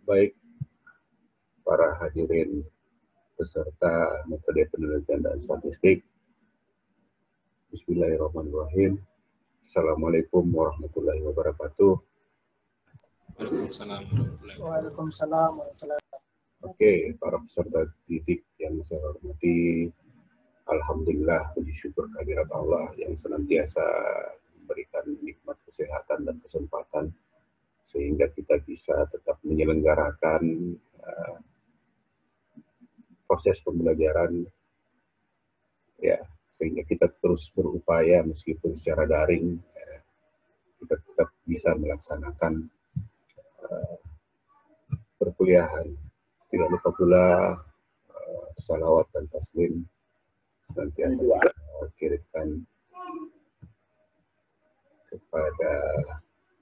Baik para hadirin peserta metode penelitian dan statistik. Bismillahirrahmanirrahim. Assalamualaikum warahmatullahi wabarakatuh. Waalaikumsalam warahmatullahi wabarakatuh. Oke, para peserta didik yang saya hormati, alhamdulillah, puji syukur kehadirat Allah yang senantiasa memberikan nikmat kesehatan dan kesempatan sehingga kita bisa tetap menyelenggarakan proses pembelajaran, ya, sehingga kita terus berupaya meskipun secara daring, kita tetap bisa melaksanakan perkuliahan. Tidak lupa pula salawat dan taslim senantiasa kita kirimkan kepada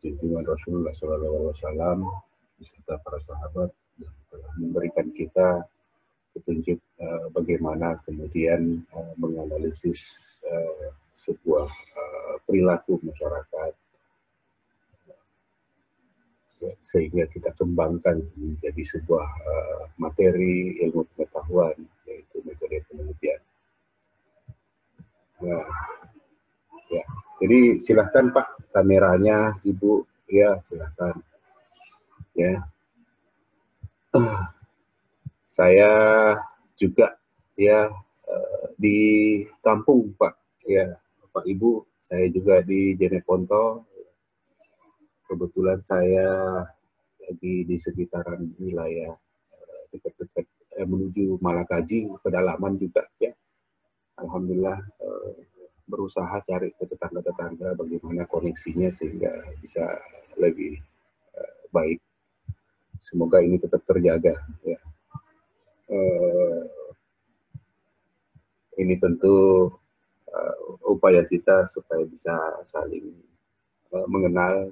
junjungan Rasulullah SAW beserta para sahabat yang telah memberikan kita petunjuk bagaimana kemudian menganalisis sebuah perilaku masyarakat sehingga kita kembangkan menjadi sebuah materi ilmu pengetahuan, yaitu metode penelitian. Nah, ya, jadi silahkan Pak kameranya, Ibu, ya silahkan. Ya, saya juga ya di kampung Pak, ya Pak Ibu, saya juga di Jeneponto. Kebetulan saya lagi di sekitaran wilayah dekat-dekat menuju Malakaji, pedalaman juga ya. Alhamdulillah berusaha cari ke tetangga-tetangga bagaimana koneksinya sehingga bisa lebih baik. Semoga ini tetap terjaga ya. Ini tentu upaya kita supaya bisa saling mengenal,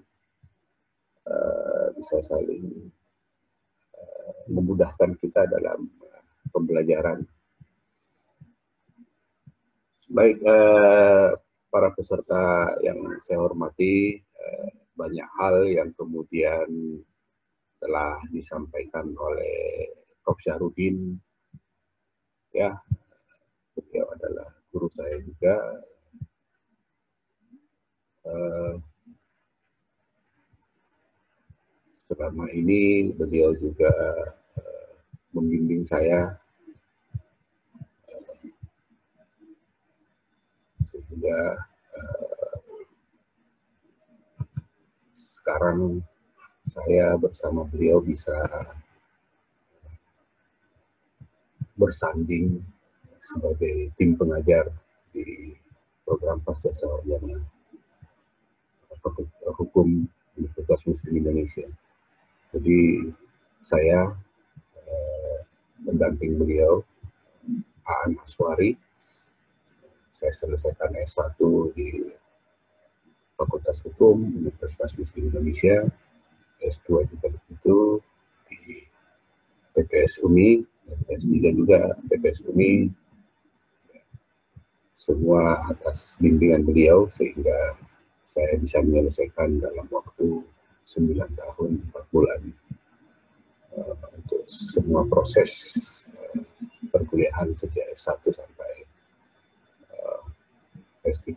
bisa saling memudahkan kita dalam pembelajaran. Baik, para peserta yang saya hormati, banyak hal yang kemudian telah disampaikan oleh Prof. Syahrudin, ya, beliau adalah guru saya juga. Selama ini beliau juga membimbing saya sehingga sekarang saya bersama beliau bisa bersanding sebagai tim pengajar di program Pascasarjana Hukum Universitas Muslim Indonesia. Jadi saya mendamping beliau, Aan Aswari. Saya selesaikan S1 di Fakultas Hukum Universitas Muslim Indonesia, S2 juga itu di PPS UMI, dan S3 juga PPS UMI, semua atas bimbingan beliau sehingga saya bisa menyelesaikan dalam waktu 9 tahun 4 bulan untuk semua proses perkuliahan sejak S1 sampai S3.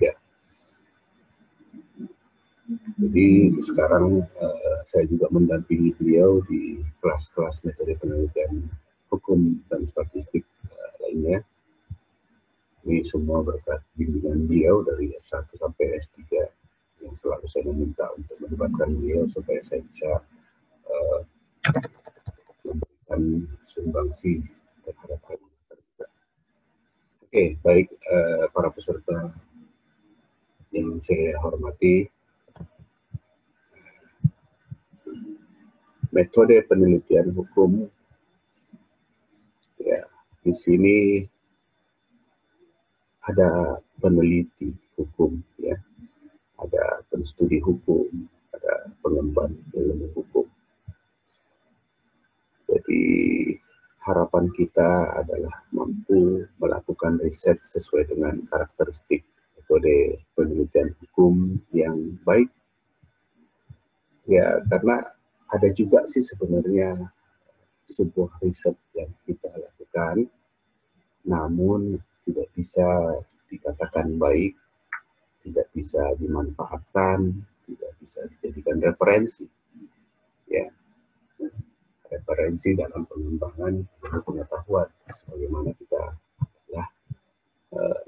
Jadi sekarang saya juga mendampingi beliau di kelas-kelas metode penelitian hukum dan statistik lainnya. Ini semua berkat bimbingan beliau dari S1 sampai S3 yang selalu saya meminta untuk melibatkan beliau supaya saya bisa memberikan sumbangsi terhadap hal ini. Oke, baik para peserta yang saya hormati, metode penelitian hukum, ya, di sini ada peneliti hukum, ya, ada penstudi hukum, ada pengemban ilmu hukum. Jadi harapan kita adalah mampu melakukan riset sesuai dengan karakteristik metode penelitian hukum yang baik. Ya, karena ada juga sih sebenarnya sebuah riset yang kita lakukan, namun tidak bisa dikatakan baik, tidak bisa dimanfaatkan, tidak bisa dijadikan referensi, ya, referensi dalam pengembangan pengetahuan. Sebagaimana kita adalah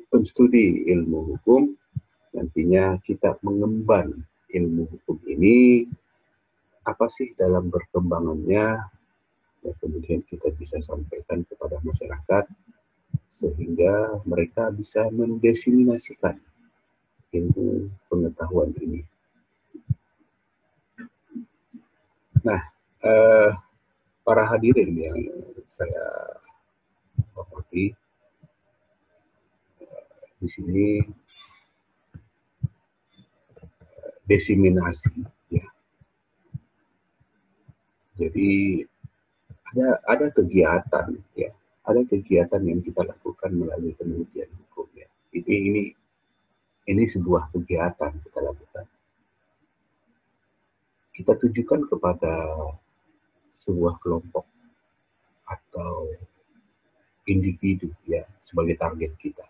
penstudi ilmu hukum, nantinya kita mengemban ilmu hukum ini apa sih dalam perkembangannya, ya, kemudian kita bisa sampaikan kepada masyarakat sehingga mereka bisa mendiseminasikan ilmu pengetahuan ini. Nah, para hadirin yang saya hormati, di sini diseminasi, ya. Jadi ada kegiatan, ya, ada kegiatan yang kita lakukan melalui penelitian hukum, ya. Ini sebuah kegiatan kita lakukan. Kita tujukan kepada sebuah kelompok atau individu, ya, sebagai target kita.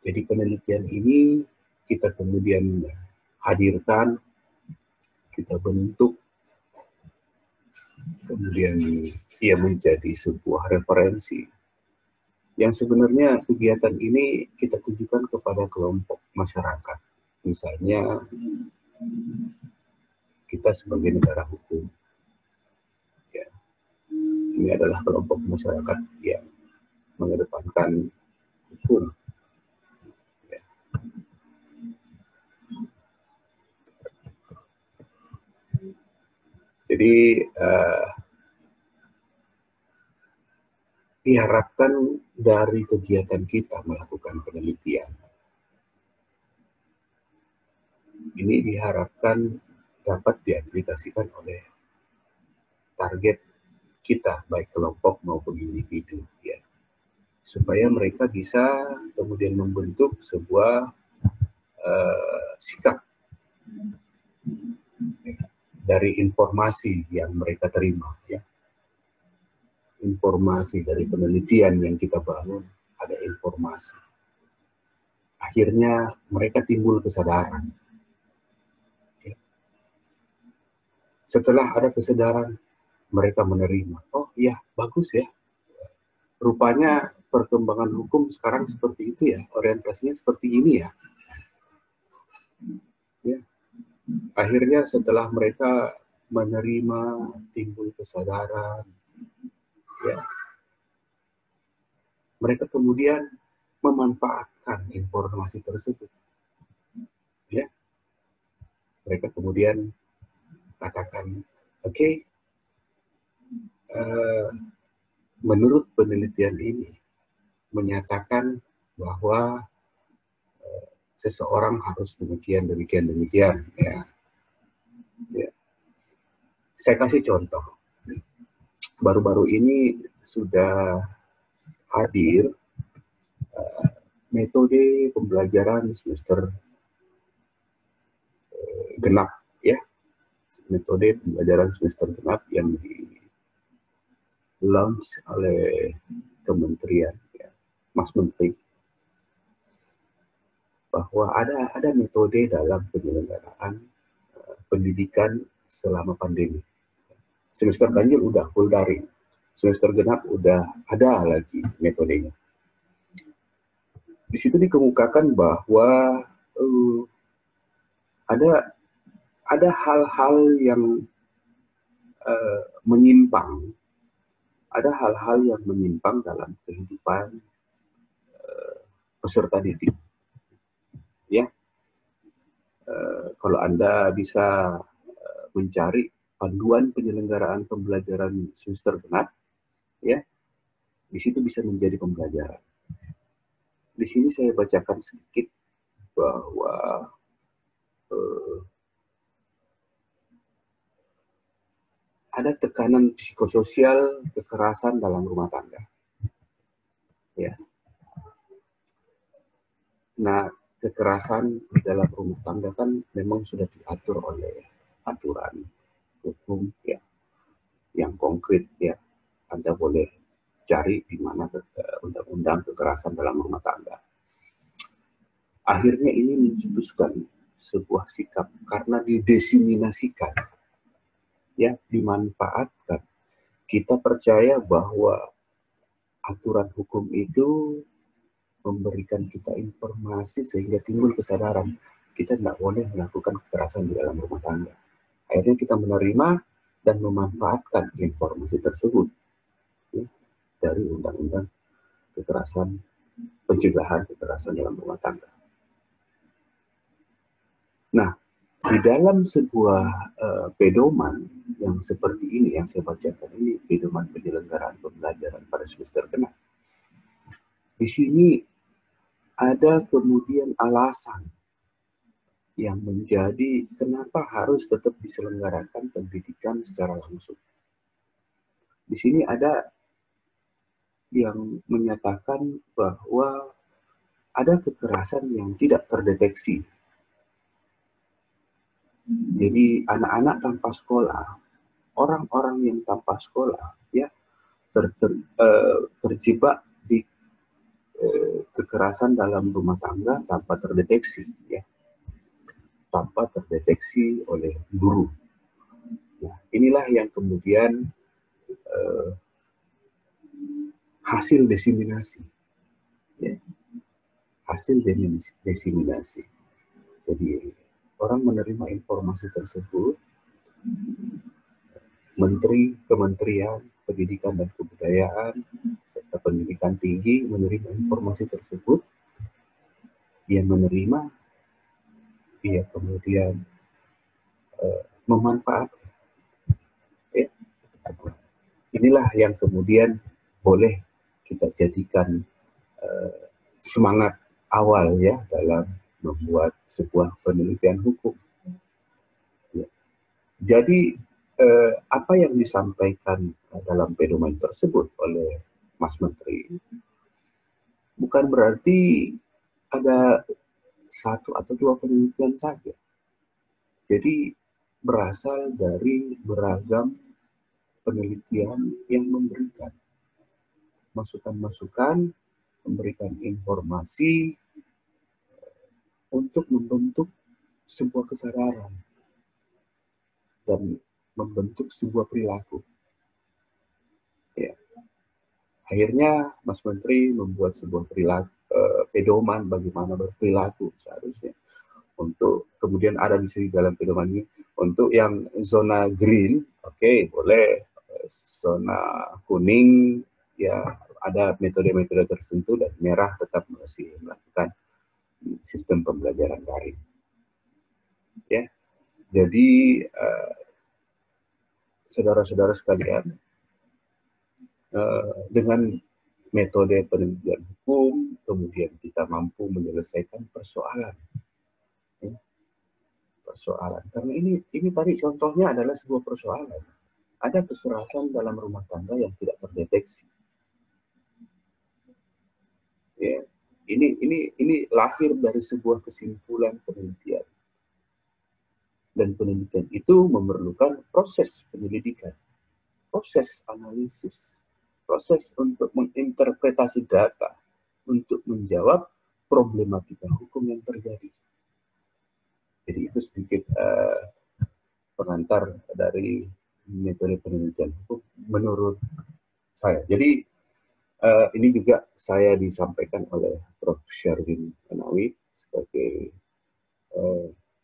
Jadi penelitian ini kita kemudian hadirkan, kita bentuk, kemudian ia menjadi sebuah referensi yang sebenarnya kegiatan ini kita tujukan kepada kelompok masyarakat. Misalnya kita sebagai negara hukum, ya, ini adalah kelompok masyarakat yang mengedepankan hukum. Ya. Jadi diharapkan dari kegiatan kita melakukan penelitian, ini diharapkan dapat diaplikasikan oleh target kita, baik kelompok maupun individu, ya, supaya mereka bisa kemudian membentuk sebuah sikap dari informasi yang mereka terima, ya. Informasi dari penelitian yang kita bangun, ada informasi. Akhirnya mereka timbul kesadaran. Ya. Setelah ada kesadaran, mereka menerima. Oh iya, bagus ya. Rupanya perkembangan hukum sekarang seperti itu ya, orientasinya seperti ini ya. Ya. Akhirnya setelah mereka menerima, timbul kesadaran, ya, mereka kemudian memanfaatkan informasi tersebut. Ya. Mereka kemudian katakan, oke, menurut penelitian ini menyatakan bahwa seseorang harus demikian. Ya. Ya. Saya kasih contoh. Baru-baru ini sudah hadir metode pembelajaran semester genap, ya, metode pembelajaran semester genap yang di launch oleh Kementerian, ya, Mas Menteri, bahwa ada metode dalam penyelenggaraan pendidikan selama pandemi. Semester ganjil udah full daring, semester genap udah ada lagi metodenya. Di situ dikemukakan bahwa ada hal-hal yang menyimpang, ada hal-hal yang menyimpang dalam kehidupan peserta didik. Ya, kalau Anda bisa mencari panduan penyelenggaraan pembelajaran semester genap, ya, di situ bisa menjadi pembelajaran. Di sini saya bacakan sedikit bahwa ada tekanan psikososial kekerasan dalam rumah tangga. Ya. Nah, kekerasan di dalam rumah tangga kan memang sudah diatur oleh aturan hukum ya yang konkret ya. Anda boleh cari di mana undang-undang kekerasan dalam rumah tangga. Akhirnya ini mencetuskan sebuah sikap karena didiseminasikan, ya, dimanfaatkan. Kita percaya bahwa aturan hukum itu memberikan kita informasi sehingga timbul kesadaran kita tidak boleh melakukan kekerasan di dalam rumah tangga. Akhirnya kita menerima dan memanfaatkan informasi tersebut ya, dari undang-undang kekerasan, pencegahan kekerasan dalam rumah tangga. Nah, di dalam sebuah pedoman yang seperti ini, yang saya bacakan ini, pedoman penyelenggaraan pembelajaran pada semester ke-6. Di sini ada kemudian alasan yang menjadi kenapa harus tetap diselenggarakan pendidikan secara langsung. Di sini ada yang menyatakan bahwa ada kekerasan yang tidak terdeteksi. Jadi anak-anak tanpa sekolah, orang-orang yang tanpa sekolah, ya terjebak di kekerasan dalam rumah tangga tanpa terdeteksi, ya, tanpa terdeteksi oleh guru. Nah, inilah yang kemudian hasil diseminasi, ya, hasil diseminasi. Jadi orang menerima informasi tersebut, Kementerian Pendidikan dan Kebudayaan serta Pendidikan Tinggi menerima informasi tersebut, ia menerima, ia kemudian memanfaatkan. Ya. Inilah yang kemudian boleh kita jadikan semangat awal ya dalam membuat sebuah penelitian hukum. Ya. Jadi apa yang disampaikan dalam pedoman tersebut oleh Mas Menteri bukan berarti ada satu atau dua penelitian saja. Jadi berasal dari beragam penelitian yang memberikan masukan-masukan, memberikan informasi untuk membentuk sebuah kesadaran dan membentuk sebuah perilaku. Ya. Akhirnya Mas Menteri membuat sebuah perilaku, pedoman bagaimana berperilaku seharusnya. Untuk kemudian ada di sini dalam pedoman ini untuk yang zona green, oke, boleh, zona kuning ya ada metode-metode tertentu, dan merah tetap masih melakukan sistem pembelajaran daring. Ya, jadi saudara-saudara sekalian, dengan metode penelitian hukum, kemudian kita mampu menyelesaikan persoalan. Ya, persoalan. Karena ini tadi contohnya adalah sebuah persoalan. Ada kekerasan dalam rumah tangga yang tidak terdeteksi. Ya, ini lahir dari sebuah kesimpulan penelitian. Dan penelitian itu memerlukan proses penyelidikan, proses analisis, proses untuk menginterpretasi data, untuk menjawab problematika hukum yang terjadi. Jadi itu sedikit pengantar dari metode penelitian hukum menurut saya. Jadi ini juga saya disampaikan oleh Prof. Syarwin Anawi sebagai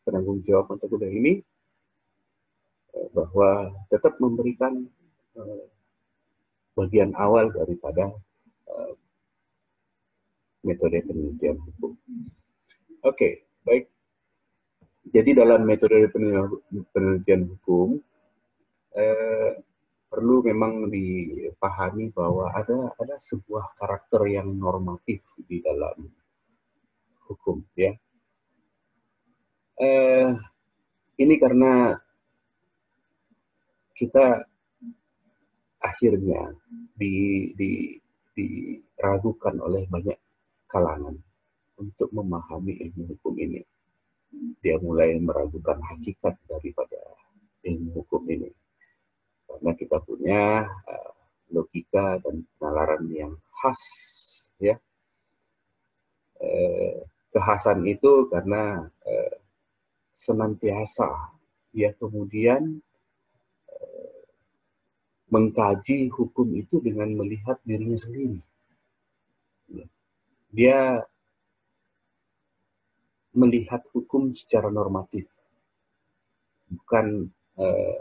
penanggung jawab untuk kuliah ini, bahwa tetap memberikan bagian awal daripada metode penelitian hukum. Oke, baik. Jadi dalam metode penelitian hukum perlu memang dipahami bahwa ada sebuah karakter yang normatif di dalam hukum, ya. Ini karena kita akhirnya diragukan oleh banyak kalangan untuk memahami ilmu hukum ini. Dia mulai meragukan hakikat daripada kita punya logika dan penalaran yang khas, ya. Kekhasan itu karena senantiasa dia kemudian mengkaji hukum itu dengan melihat dirinya sendiri. Dia melihat hukum secara normatif, bukan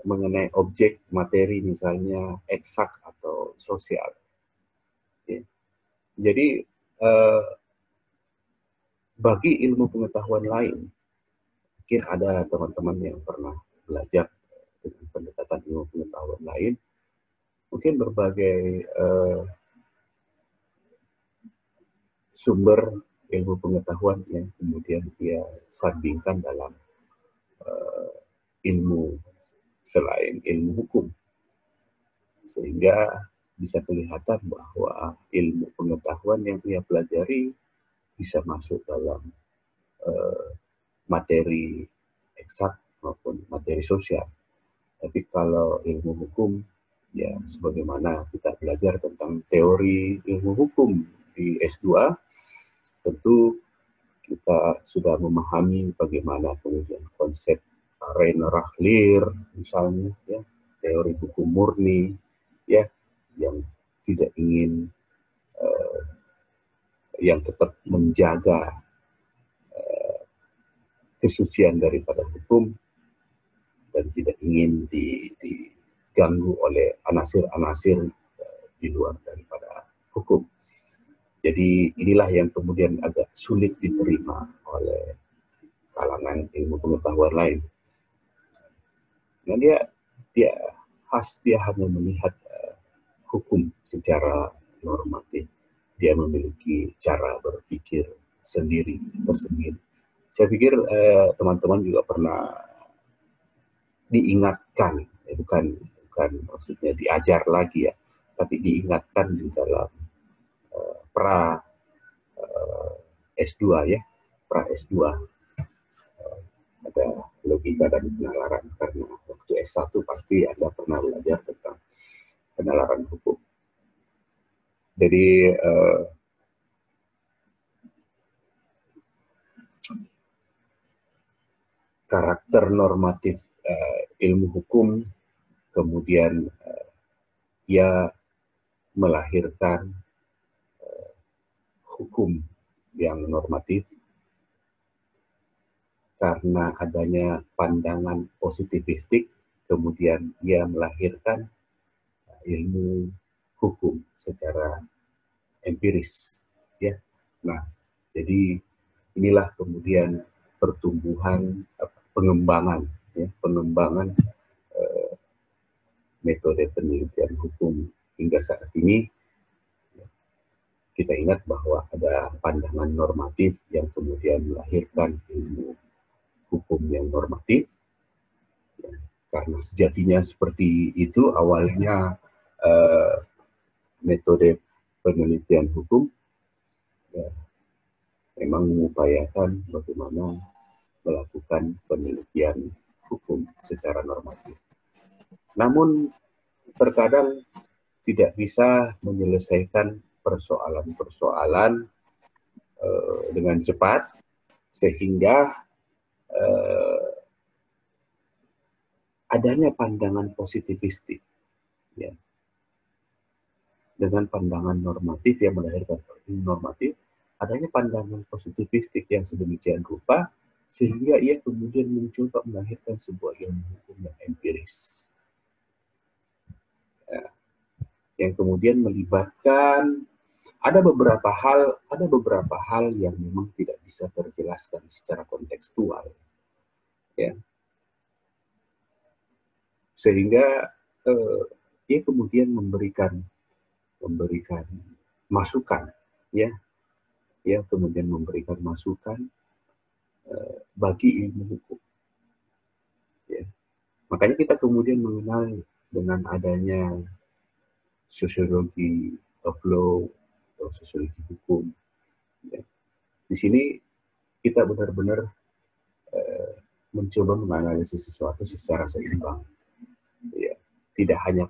mengenai objek materi misalnya eksak atau sosial. Ya. Jadi bagi ilmu pengetahuan lain, mungkin ada teman-teman yang pernah belajar dengan pendekatan ilmu pengetahuan lain, mungkin berbagai sumber ilmu pengetahuan yang kemudian dia sandingkan dalam ilmu selain ilmu hukum. Sehingga bisa kelihatan bahwa ilmu pengetahuan yang dia pelajari bisa masuk dalam materi eksak maupun materi sosial. Tapi kalau ilmu hukum, ya sebagaimana kita belajar tentang teori ilmu hukum di S2, tentu kita sudah memahami bagaimana kemudian konsep Rainer Rahlir misalnya, ya, teori hukum murni, ya, yang tidak ingin yang tetap menjaga kesucian daripada hukum dan tidak ingin diganggu oleh anasir-anasir di luar daripada hukum. Jadi inilah yang kemudian agak sulit diterima oleh kalangan ilmu pengetahuan lain. Nah, dia hanya melihat hukum secara normatif. Dia memiliki cara berpikir sendiri, tersendiri. Saya pikir teman-teman juga pernah diingatkan, bukan maksudnya diajar lagi ya, tapi diingatkan di dalam pra S2 ya, pra S2 ada logika dan penalaran, karena waktu S1 pasti Anda pernah belajar tentang penalaran hukum. Jadi karakter normatif ilmu hukum kemudian ia melahirkan hukum yang normatif karena adanya pandangan positivistik, kemudian ia melahirkan ilmu hukum secara empiris, ya. Nah, jadi inilah kemudian pertumbuhan pengembangan, ya, pengembangan metode penelitian hukum hingga saat ini. Kita ingat bahwa ada pandangan normatif yang kemudian melahirkan ilmu hukum yang normatif, ya, karena sejatinya seperti itu awalnya metode penelitian hukum, ya, memang mengupayakan bagaimana melakukan penelitian hukum secara normatif. Namun terkadang tidak bisa menyelesaikan persoalan-persoalan dengan cepat, sehingga adanya pandangan positivistik, ya, dengan pandangan normatif yang melahirkan normatif, adanya pandangan positivistik yang sedemikian rupa sehingga ia kemudian mencoba melahirkan sebuah ilmu hukum yang empiris, ya, yang kemudian melibatkan ada beberapa hal yang memang tidak bisa terjelaskan secara kontekstual, ya, sehingga ia kemudian memberikan masukan, ya, ia kemudian memberikan masukan bagi ilmu hukum, ya. Makanya kita kemudian mengenal dengan adanya sosiologi of law atau sosiologi hukum, ya. Di sini kita benar-benar mencoba menganalisis sesuatu secara seimbang, ya. Tidak hanya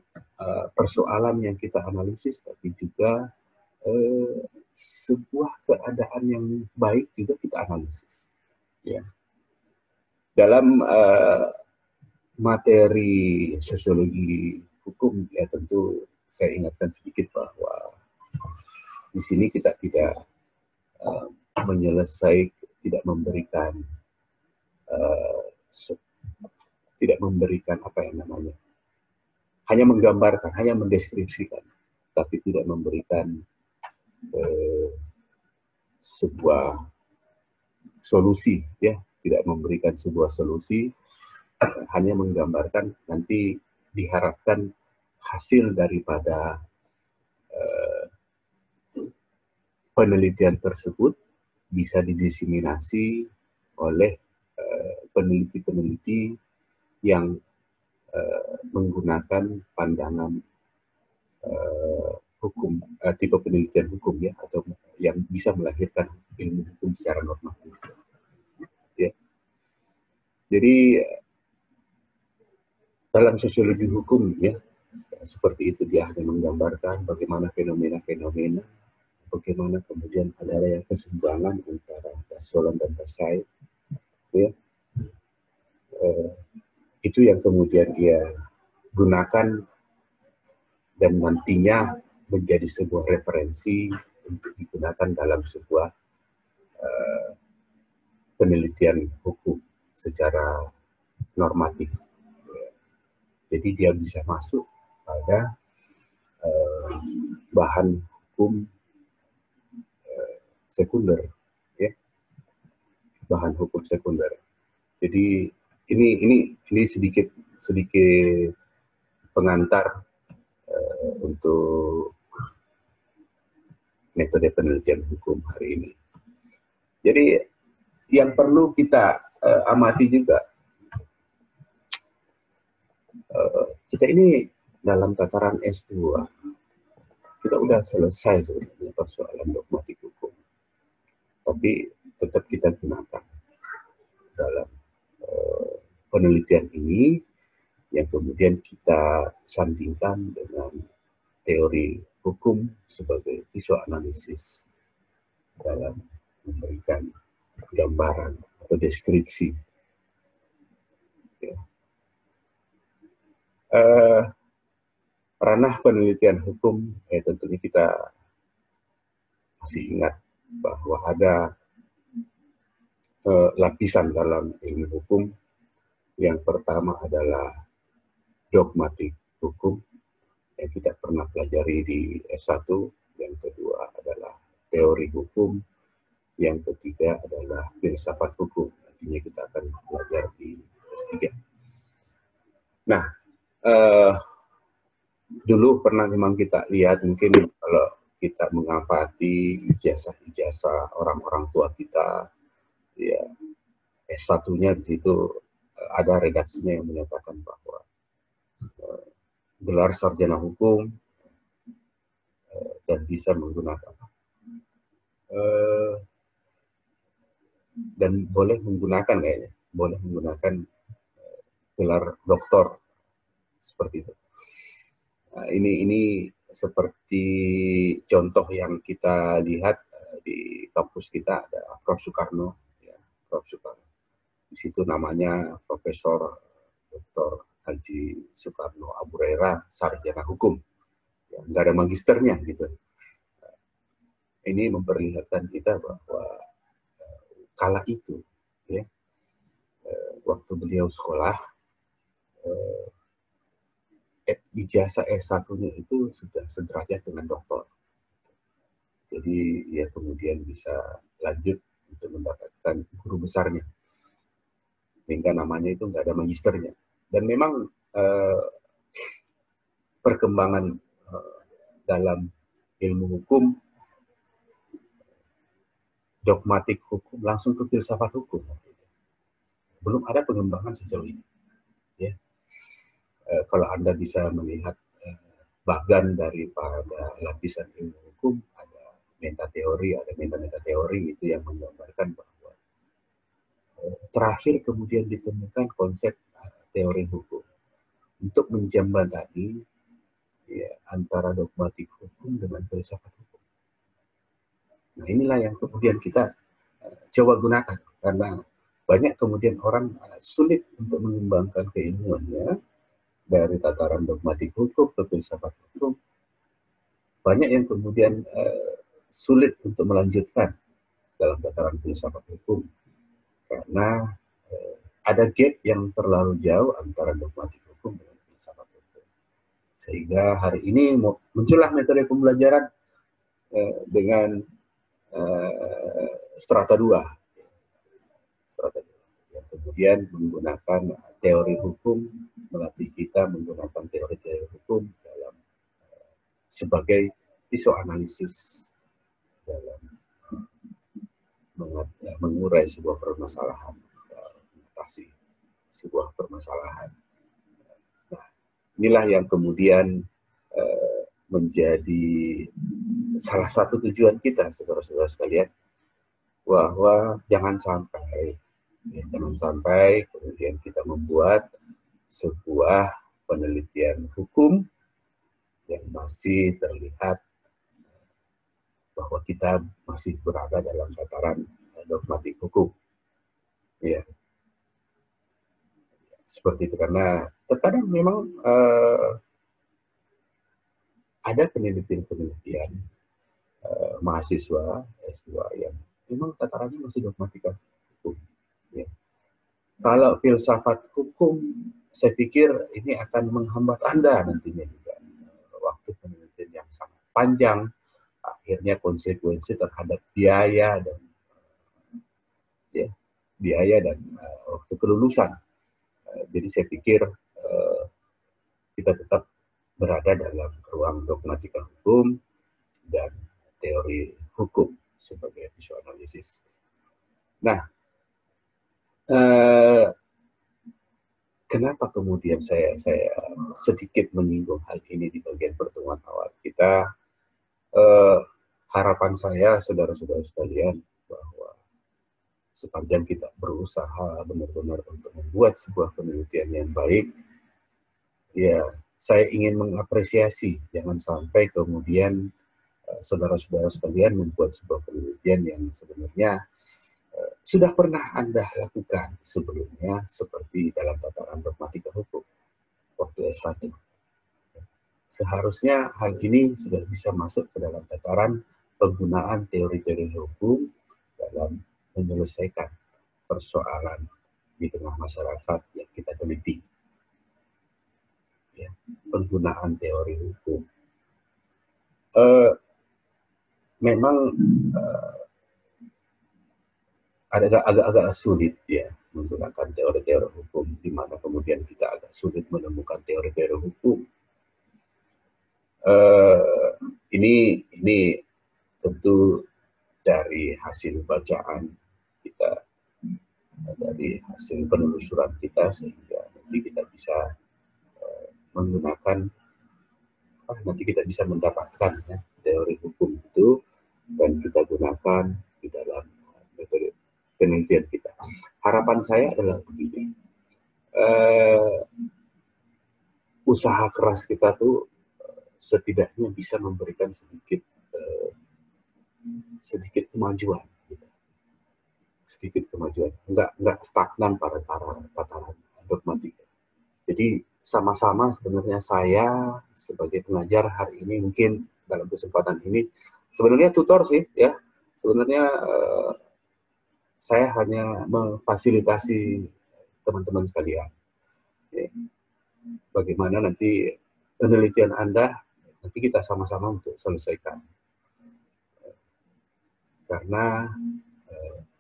persoalan yang kita analisis, tapi juga sebuah keadaan yang baik juga kita analisis. Ya. Dalam materi sosiologi hukum, ya tentu saya ingatkan sedikit bahwa di sini kita tidak tidak memberikan apa yang namanya, hanya menggambarkan, hanya mendeskripsikan, tapi tidak memberikan sebuah solusi, ya, tidak memberikan sebuah solusi, hanya menggambarkan. Nanti diharapkan hasil daripada penelitian tersebut bisa didiseminasi oleh peneliti-peneliti yang menggunakan pandangan hukum, tipe penelitian hukum, ya, atau yang bisa melahirkan ilmu hukum secara normatif. Ya. Jadi dalam sosiologi hukum, ya, seperti itu, dia hanya menggambarkan bagaimana fenomena-fenomena, bagaimana kemudian ada keseimbangan antara dasolan dan dasai, ya. Itu yang kemudian dia gunakan dan nantinya menjadi sebuah referensi untuk digunakan dalam sebuah penelitian hukum secara normatif. Jadi dia bisa masuk pada bahan hukum sekunder, ya, bahan hukum sekunder. Jadi ini sedikit pengantar untuk metode penelitian hukum hari ini. Jadi yang perlu kita amati juga, kita ini dalam tataran S2, kita udah selesai sebenarnya persoalan dogmatik hukum, tapi tetap kita gunakan dalam penelitian ini, yang kemudian kita sandingkan dengan teori hukum sebagai visual-analisis dalam memberikan gambaran atau deskripsi. Ya. Ranah penelitian hukum, tentunya kita masih ingat bahwa ada lapisan dalam ilmu hukum. Yang pertama adalah dogmatik hukum yang kita pernah pelajari di S1, yang kedua adalah teori hukum, yang ketiga adalah filsafat hukum. Nantinya kita akan belajar di S3. Nah, dulu pernah memang kita lihat, mungkin kalau kita mengamati ijazah orang-orang tua kita, ya, S1-nya di situ ada redaksinya yang menyatakan bahwa gelar sarjana hukum dan bisa menggunakan dan boleh menggunakan gelar doktor seperti itu. Nah, ini seperti contoh yang kita lihat di kampus kita, ada Prof. Soekarno, ya, Prof. Soekarno. Di situ namanya Profesor Dr. Haji Soekarno Aburera, sarjana hukum, ya, nggak ada magisternya gitu. Ini memperlihatkan kita bahwa kala itu, ya, waktu beliau sekolah, ijazah S1-nya itu sudah sederajat dengan doktor. Jadi ya kemudian bisa lanjut untuk mendapatkan guru besarnya, sehingga namanya itu nggak ada magisternya. Dan memang perkembangan dalam ilmu hukum, dogmatik hukum langsung ke filsafat hukum. Belum ada pengembangan sejauh ini. Ya. Kalau Anda bisa melihat bagan daripada lapisan ilmu hukum, ada metateori, ada meta-metateori, itu yang menggambarkan bahwa terakhir kemudian ditemukan konsep teori hukum untuk menjembatani ya, antara dogmatik hukum dengan filsafat hukum. Nah, inilah yang kemudian kita coba gunakan, karena banyak kemudian orang sulit untuk mengembangkan keilmuannya dari tataran dogmatik hukum ke filsafat hukum. Banyak yang kemudian sulit untuk melanjutkan dalam tataran filsafat hukum, karena ada gap yang terlalu jauh antara dogmatik hukum dengan filsafat hukum. Sehingga hari ini muncullah metode pembelajaran dengan strata 2. Strata 2. Yang kemudian menggunakan teori hukum, melatih kita menggunakan teori-teori hukum dalam sebagai isoanalisis dalam mengurai sebuah permasalahan, mengatasi sebuah permasalahan. Nah, inilah yang kemudian menjadi salah satu tujuan kita, saudara-saudara sekalian, bahwa jangan sampai kemudian kita membuat sebuah penelitian hukum yang masih terlihat bahwa kita masih berada dalam tataran dogmatik hukum. Ya, seperti itu, karena terkadang memang ada penelitian mahasiswa S2 yang memang tatarannya masih dogmatika hukum. Ya. Kalau filsafat hukum, saya pikir ini akan menghambat Anda nantinya juga. Waktu penelitian yang sangat panjang, akhirnya konsekuensi terhadap biaya dan waktu kelulusan. Jadi saya pikir kita tetap berada dalam ruang dogmatika hukum dan teori hukum sebagai visuanalisis. Nah, kenapa kemudian saya sedikit menyinggung hal ini di bagian pertemuan awal kita? Harapan saya, saudara-saudara sekalian, bahwa sepanjang kita berusaha benar-benar untuk membuat sebuah penelitian yang baik, ya, saya ingin mengapresiasi, jangan sampai kemudian saudara-saudara sekalian membuat sebuah penelitian yang sebenarnya sudah pernah Anda lakukan sebelumnya, seperti dalam tataran dogmatika hukum waktu S1. Seharusnya hal ini sudah bisa masuk ke dalam tataran penggunaan teori-teori hukum dalam menyelesaikan persoalan di tengah masyarakat yang kita teliti. Ya, penggunaan teori hukum. Memang agak sulit ya menggunakan teori-teori hukum, di mana kemudian kita agak sulit menemukan teori-teori hukum. Ini tentu dari hasil bacaan kita, dari hasil penelusuran kita, sehingga nanti kita bisa nanti kita bisa mendapatkan ya, teori hukum itu, dan kita gunakan di dalam metode penelitian kita. Harapan saya adalah begini, usaha keras kita tuh setidaknya bisa memberikan sedikit kemajuan, gitu. Sedikit kemajuan, nggak stagnan pada tataran dogmatik. Jadi sama-sama sebenarnya saya sebagai pengajar hari ini, mungkin dalam kesempatan ini, sebenarnya tutor sih ya, sebenarnya saya hanya memfasilitasi teman-teman sekalian. Ya. Bagaimana nanti penelitian Anda, nanti kita sama-sama untuk selesaikan. Karena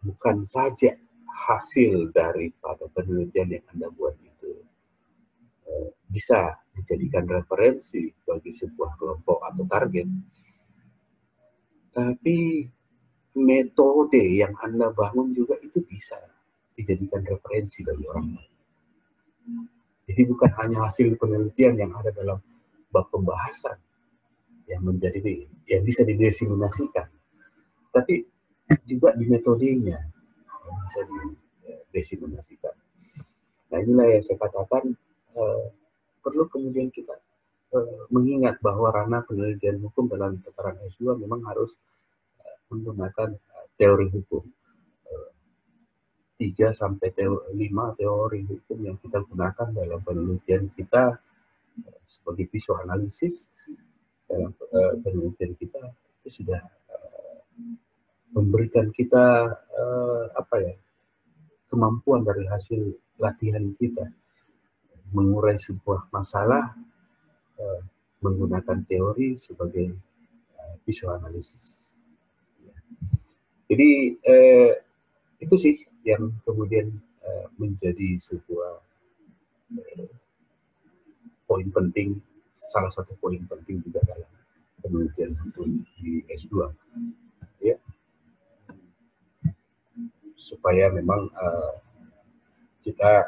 bukan saja hasil daripada penelitian yang Anda buat itu bisa dijadikan referensi bagi sebuah kelompok atau target, tapi metode yang Anda bangun juga itu bisa dijadikan referensi bagi orang lain. Jadi bukan hanya hasil penelitian yang ada dalam bab pembahasan yang bisa didiseminasikan, tapi juga di metodenya yang bisa didiseminasikan. Nah, inilah yang saya katakan perlu kemudian kita mengingat bahwa ranah penelitian hukum dalam tataran S2 memang harus menggunakan teori hukum. 3 sampai 5 teori hukum yang kita gunakan dalam penelitian kita sebagai visual analisis dalam penelitian kita itu sudah memberikan kita kemampuan dari hasil latihan kita mengurai sebuah masalah menggunakan teori sebagai visual analisis. Jadi itu sih yang kemudian menjadi sebuah poin penting, salah satu poin penting juga dalam penelitian hukum di S2, ya, supaya memang kita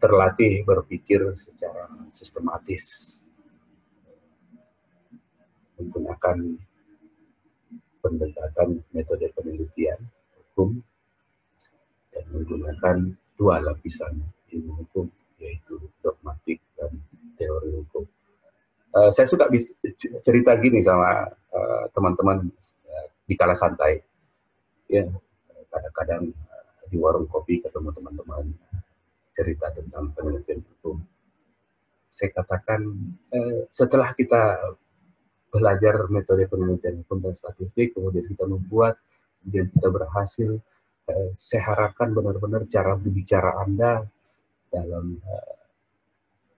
terlatih berpikir secara sistematis menggunakan pendekatan metode penelitian hukum dan menggunakan 2 lapisan ilmu hukum, yaitu dogmatik dan teori hukum. Saya suka cerita gini sama teman-teman di kala santai, ya, kadang-kadang di warung kopi ketemu teman-teman cerita tentang penelitian hukum. Saya katakan setelah kita belajar metode penelitian hukum dan statistik, kemudian kita membuat, kemudian kita berhasil, saya harapkan benar-benar cara berbicara Anda dalam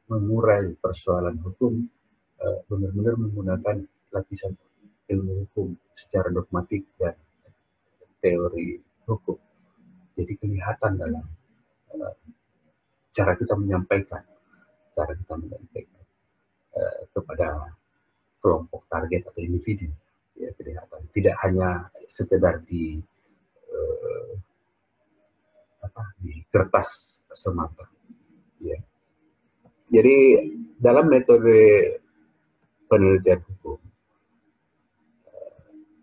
mengurai persoalan hukum benar-benar menggunakan lapisan ilmu hukum secara dogmatik dan teori hukum. Jadi kelihatan dalam cara kita menyampaikan kepada kelompok target atau individu, ya, kelihatan. Tidak hanya sekedar di kertas semata. Ya. Jadi dalam metode penelitian hukum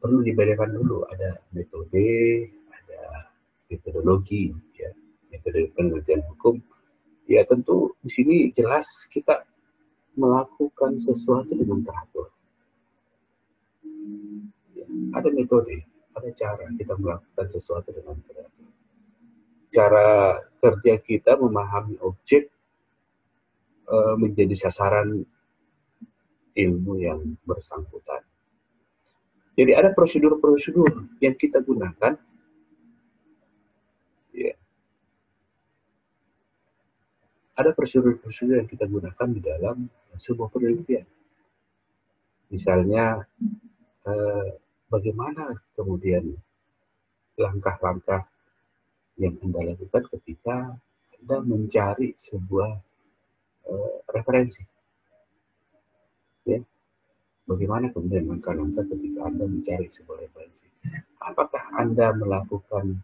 perlu dibedakan dulu, ada metode, ada metodologi, ya. Metode penelitian hukum, ya tentu di sini jelas kita melakukan sesuatu dengan teratur. Ya, ada metode, ada cara kita melakukan sesuatu dengan teratur. Cara kerja kita memahami objek menjadi sasaran ilmu yang bersangkutan. Jadi ada prosedur-prosedur yang kita gunakan, ya. Ada prosedur-prosedur yang kita gunakan di dalam sebuah penelitian. Misalnya, bagaimana kemudian langkah-langkah yang Anda lakukan ketika Anda mencari sebuah referensi. Ya. Bagaimana kemudian langkah-langkah ketika Anda mencari sebuah referensi? Apakah Anda melakukan,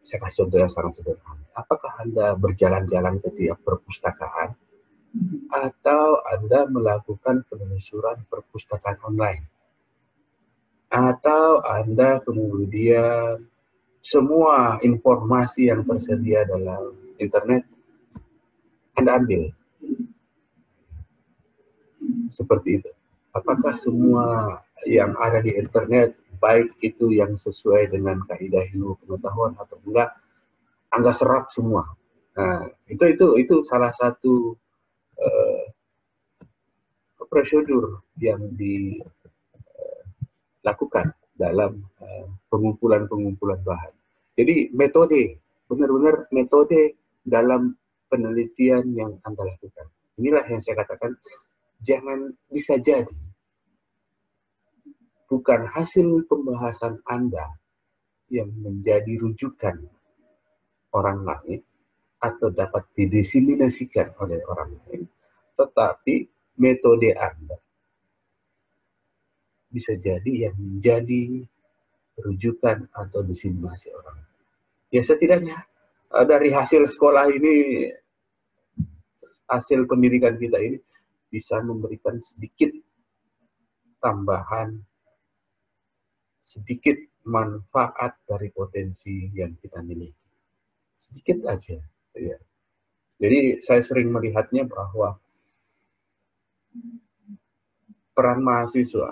saya kasih contoh yang sangat sederhana, apakah Anda berjalan-jalan ke tiap perpustakaan, atau Anda melakukan penelusuran perpustakaan online, atau Anda kemudian semua informasi yang tersedia dalam internet Anda ambil? Seperti itu. Apakah semua yang ada di internet, baik itu yang sesuai dengan kaidah ilmu pengetahuan atau enggak, Anda serap semua? Nah, itu salah satu prosedur yang dilakukan dalam pengumpulan bahan. Jadi metode, benar-benar metode dalam penelitian yang Anda lakukan. Inilah yang saya katakan, jangan, bisa jadi bukan hasil pembahasan Anda yang menjadi rujukan orang lain atau dapat didiseminasikan oleh orang lain, tetapi metode Anda bisa jadi yang menjadi rujukan atau diseminasi orang. Ya setidaknya dari hasil sekolah ini, hasil pendidikan kita ini bisa memberikan sedikit tambahan, sedikit manfaat dari potensi yang kita miliki. Sedikit aja. Ya. Jadi saya sering melihatnya bahwa peran mahasiswa,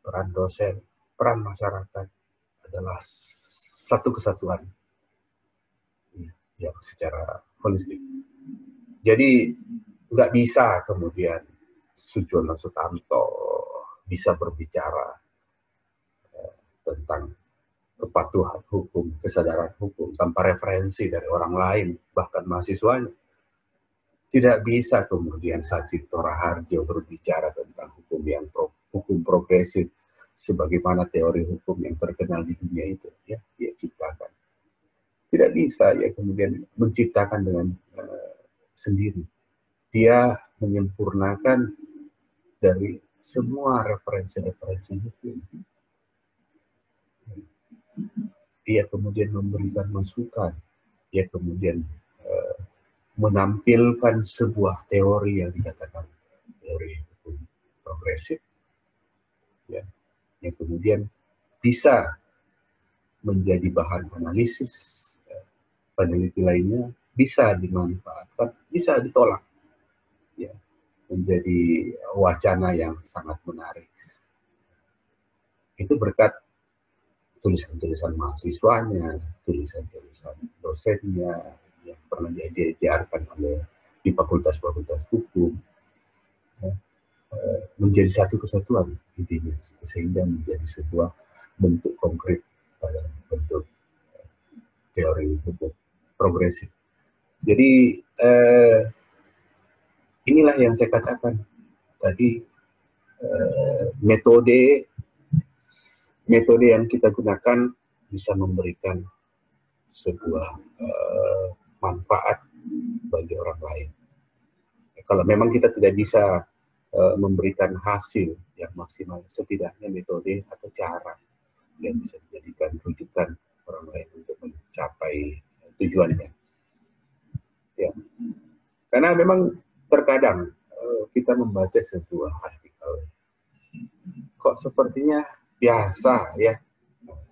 peran dosen, peran masyarakat adalah satu kesatuan yang secara holistik. Jadi nggak bisa kemudian Sujono Sutanto bisa berbicara tentang kepatuhan hukum, kesadaran hukum tanpa referensi dari orang lain, bahkan mahasiswanya. Tidak bisa kemudian Sacipto Raharjo berbicara tentang hukum progresif sebagaimana teori hukum yang terkenal di dunia itu ya dia ciptakan. Tidak bisa ya kemudian menciptakan dengan sendiri. Dia menyempurnakan dari semua referensi-referensi hukum. Dia kemudian memberikan masukan. Dia kemudian menampilkan sebuah teori yang dikatakan teori hukum progresif, ya, yang kemudian bisa menjadi bahan analisis peneliti lainnya, bisa dimanfaatkan, bisa ditolak, ya, menjadi wacana yang sangat menarik. Itu berkat tulisan-tulisan mahasiswanya, tulisan-tulisan dosennya yang pernah diajarkan oleh di fakultas-fakultas hukum, ya, menjadi satu kesatuan intinya, sehingga menjadi sebuah bentuk konkret dalam bentuk teori hukum progresif. Jadi inilah yang saya katakan tadi, metode yang kita gunakan bisa memberikan sebuah manfaat bagi orang lain. Kalau memang kita tidak bisa memberikan hasil yang maksimal, setidaknya metode atau cara yang bisa dijadikan rujukan orang lain untuk mencapai tujuannya. Ya. Karena memang terkadang kita membaca sebuah artikel, kok sepertinya biasa ya,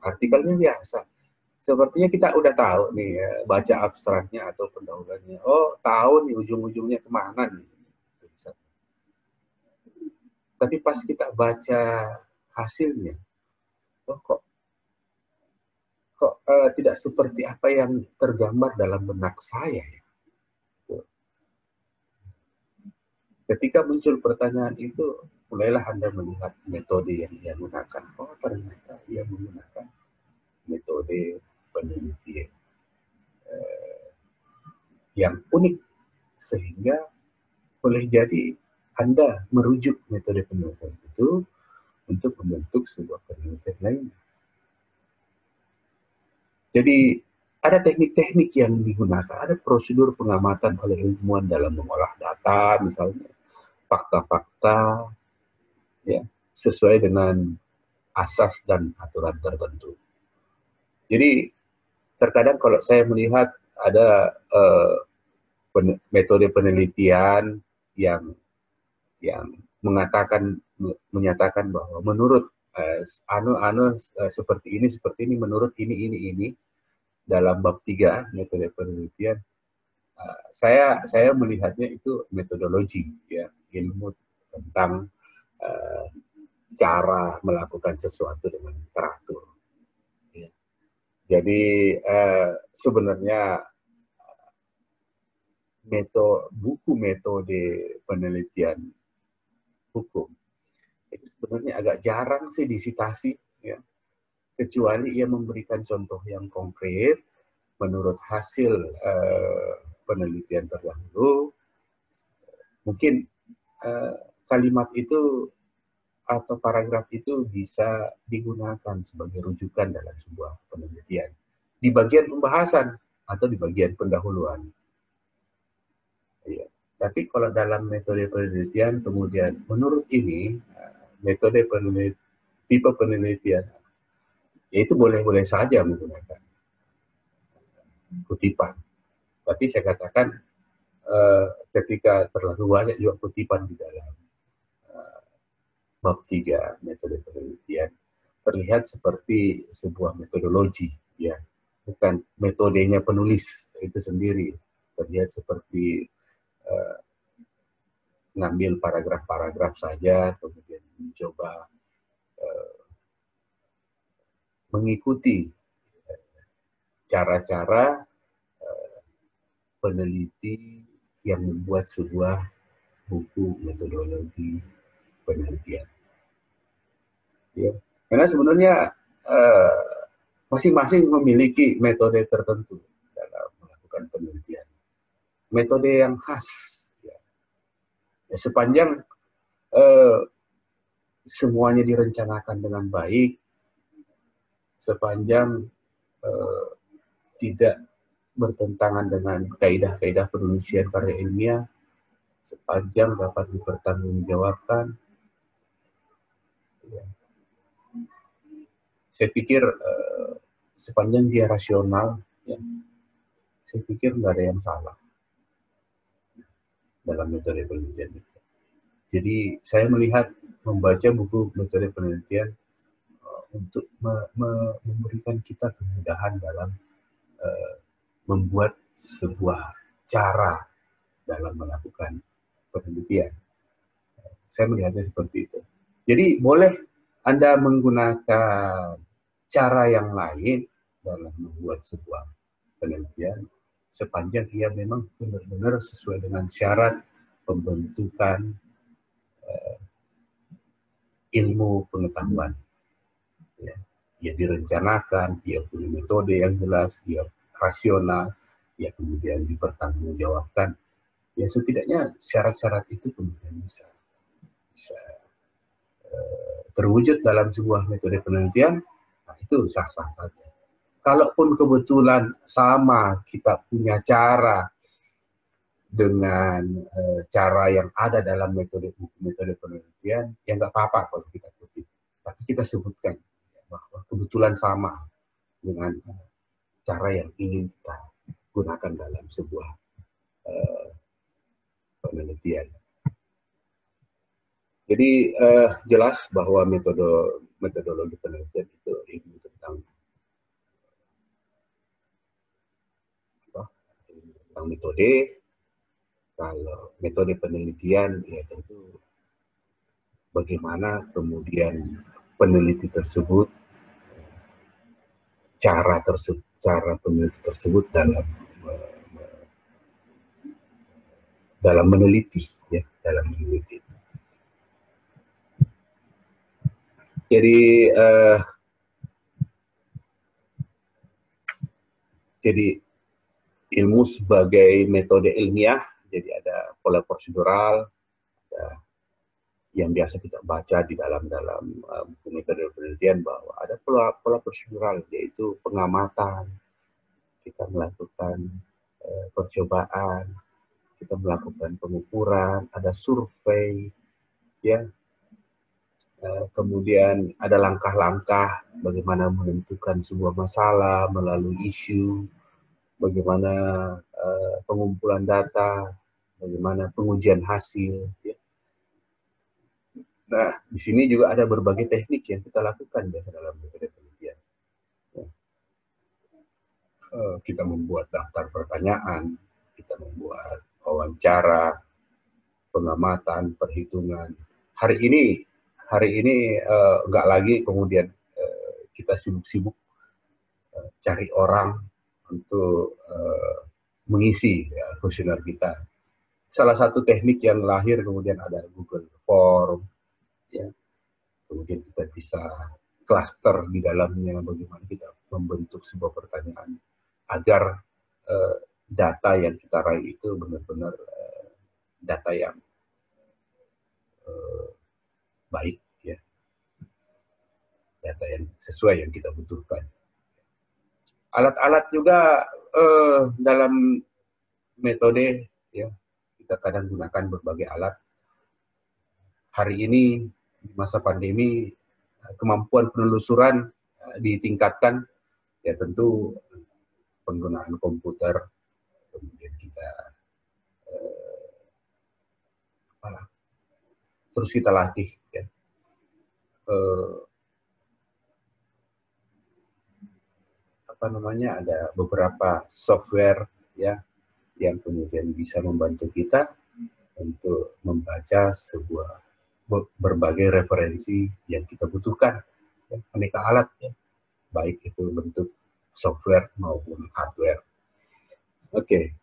artikelnya biasa. Sepertinya kita udah tahu nih ya, baca abstraknya atau pendahuluannya. Oh, tahu nih ujung-ujungnya kemana nih. Tapi pas kita baca hasilnya, oh, kok tidak seperti apa yang tergambar dalam benak saya. Ya? Ketika muncul pertanyaan itu, mulailah Anda melihat metode yang ia gunakan. Oh, ternyata ia menggunakan metode penelitian yang unik, sehingga boleh jadi Anda merujuk metode penelitian itu untuk membentuk sebuah penelitian lainnya. Jadi ada teknik-teknik yang digunakan, ada prosedur pengamatan oleh ilmuwan dalam mengolah data, misalnya fakta-fakta, ya, sesuai dengan asas dan aturan tertentu. Jadi terkadang kalau saya melihat ada metode penelitian yang menyatakan bahwa menurut seperti ini menurut ini dalam bab 3 metode penelitian, saya melihatnya itu metodologi, ya, ilmu tentang cara melakukan sesuatu dengan teratur. Ya. Jadi sebenarnya buku metode penelitian hukum itu sebenarnya agak jarang sih disitasi, ya, kecuali ia memberikan contoh yang konkret menurut hasil penelitian terdahulu. Mungkin kalimat itu atau paragraf itu bisa digunakan sebagai rujukan dalam sebuah penelitian di bagian pembahasan atau di bagian pendahuluan. Ya. Tapi kalau dalam metode penelitian kemudian menurut ini metode tipe penelitian, yaitu boleh-boleh saja menggunakan kutipan. Tapi saya katakan ketika terlalu banyak juga kutipan di dalam bab 3 metode penelitian, terlihat seperti sebuah metodologi, ya, bukan metodenya penulis itu sendiri. Terlihat seperti ngambil paragraf-paragraf saja, kemudian mencoba mengikuti cara-cara peneliti yang membuat sebuah buku metodologi penelitian. Ya. Karena sebenarnya masing-masing memiliki metode tertentu dalam melakukan penelitian. Metode yang khas. Ya. Ya, sepanjang semuanya direncanakan dengan baik, sepanjang tidak bertentangan dengan kaidah-kaidah penulisan karya ilmiah, sepanjang dapat dipertanggungjawabkan. Ya. Saya pikir sepanjang dia rasional, ya, saya pikir nggak ada yang salah dalam metode penelitian itu. Jadi saya melihat membaca buku metode penelitian untuk memberikan kita kemudahan dalam membuat sebuah cara dalam melakukan penelitian. Saya melihatnya seperti itu. Jadi boleh Anda menggunakan cara yang lain dalam membuat sebuah penelitian sepanjang ia memang benar-benar sesuai dengan syarat pembentukan ilmu pengetahuan. Ya, dia direncanakan, dia punya metode yang jelas, dia rasional, ya kemudian dipertanggungjawabkan. Ya setidaknya syarat-syarat itu kemudian bisa terwujud dalam sebuah metode penelitian, nah itu sah-sah saja. Kalaupun kebetulan sama kita punya cara dengan cara yang ada dalam metode penelitian, ya nggak apa-apa kalau kita kutip. Tapi kita sebutkan bahwa kebetulan sama dengan cara yang ingin kita gunakan dalam sebuah penelitian. Jadi jelas bahwa metodologi penelitian itu ilmu tentang metode. Kalau metode penelitian ya tentu bagaimana kemudian peneliti tersebut, cara peneliti tersebut dalam meneliti, ya, dalam meneliti. Jadi ilmu sebagai metode ilmiah, jadi ada pola prosedural, yang biasa kita baca di dalam buku metode penelitian bahwa ada pola prosedural, yaitu pengamatan, kita melakukan percobaan, kita melakukan pengukuran, ada survei, ya, kemudian ada langkah-langkah bagaimana menentukan sebuah masalah melalui isu, bagaimana pengumpulan data, bagaimana pengujian hasil. Ya. Nah, di sini juga ada berbagai teknik yang kita lakukan ya, dalam metode penelitian. Ya. Kita membuat daftar pertanyaan, kita membuat wawancara, pengamatan, perhitungan. Hari ini nggak lagi kemudian kita sibuk-sibuk cari orang untuk mengisi ya, kuesioner kita. Salah satu teknik yang lahir kemudian ada Google Form, ya. Kemudian kita bisa cluster di dalamnya, bagaimana kita membentuk sebuah pertanyaan agar data yang kita raih itu benar-benar data yang baik, ya, data yang sesuai yang kita butuhkan. Alat-alat juga dalam metode, ya, kita kadang gunakan berbagai alat. Hari ini di masa pandemi kemampuan penelusuran ditingkatkan, ya tentu penggunaan komputer, kemudian kita terus kita latih, ya. Ada beberapa software, ya, yang kemudian bisa membantu kita untuk membaca sebuah berbagai referensi yang kita butuhkan, ya, aneka alat, ya, baik itu bentuk software maupun hardware. Oke,